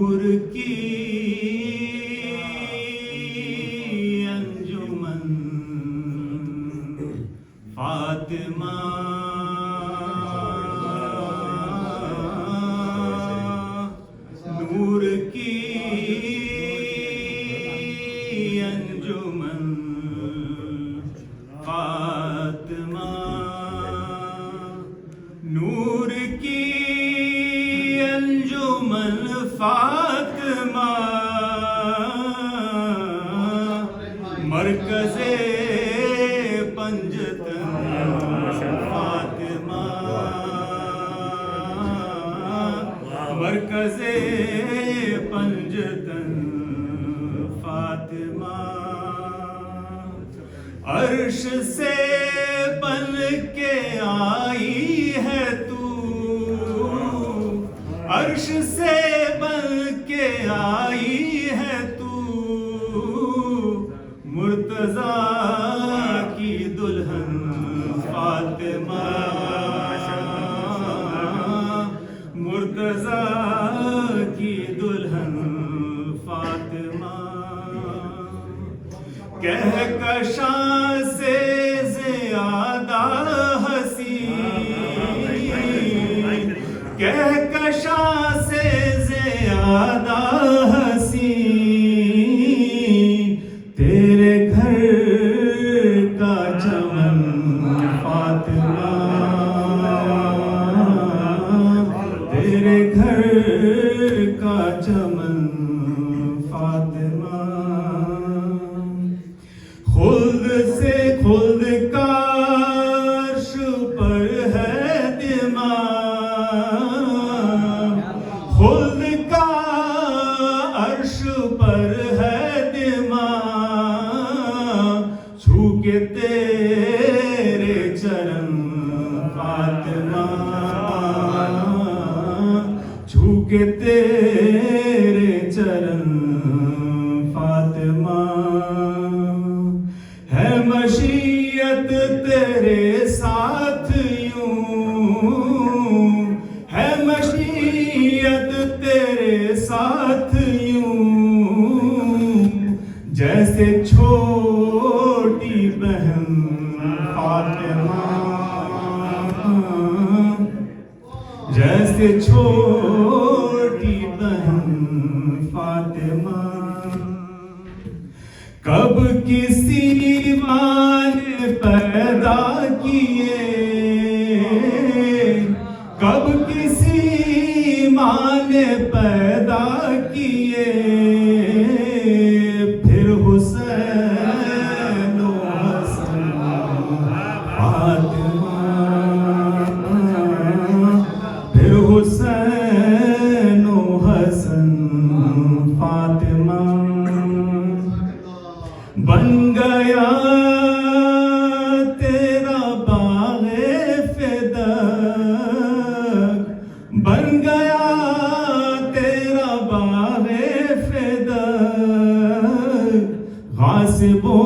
नूर की अंजुमन फातिमा नूर की अंजुमन फातिमा नूर की अंजुमन फातिमा मरकज़े पंजतन फातिमा मरकज़े पंजतन फातिमा अर्श से बन के आई है तू अर्श से बन के आई है तू मुर्तज़ा की दुल्हन फातिमा मुर्तज़ा की दुल्हन फातिमा कहकशां से ज़्यादा हसी कहकशां से ज़्यादा हसी तेरे घर का चमन फातिमा तेरे घर का चमन फातिमा खुद से खुद का अर्श पर है दिमाग खुद का अर्श पर है दिमाग छू के तेरे चरण फातिमा छू के तेरे चरण फातिमा है मशीयत तेरे साथ यूं है मशीयत तेरे साथ यूं जैसे छोटी बहन फातिमा जैसे छोटी बहन फातिमा कब किसी माँ ने पैदा किए कब किसी माँ ने पैदा किए फिर हुसैन व हसन फातिमा फिर हुसैन व हसन फातिमा बन गया तेरा बाग़े फ़िदक बन गया तेरा बाग़े फ़िदक गासिबों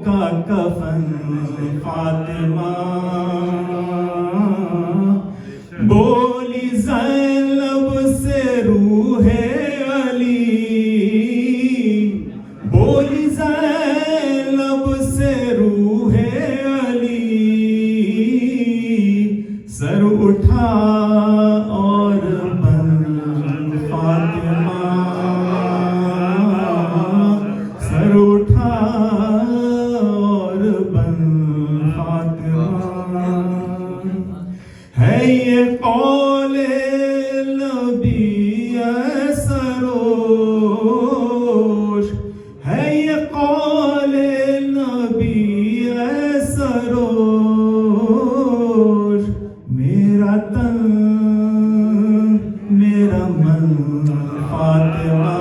का कफन फातिमा बोली ज़ैनब से रूहे अली बोली ज़ैनब से रूहे अली सर उठा और बन फातिमा सर उठा और बन फातिमा है ये कौले नबी सरोश है ये कौले नबी सरोश मेरा तन मेरा मन फातिमा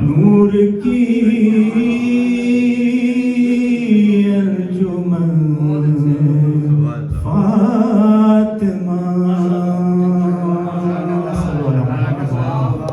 नूर की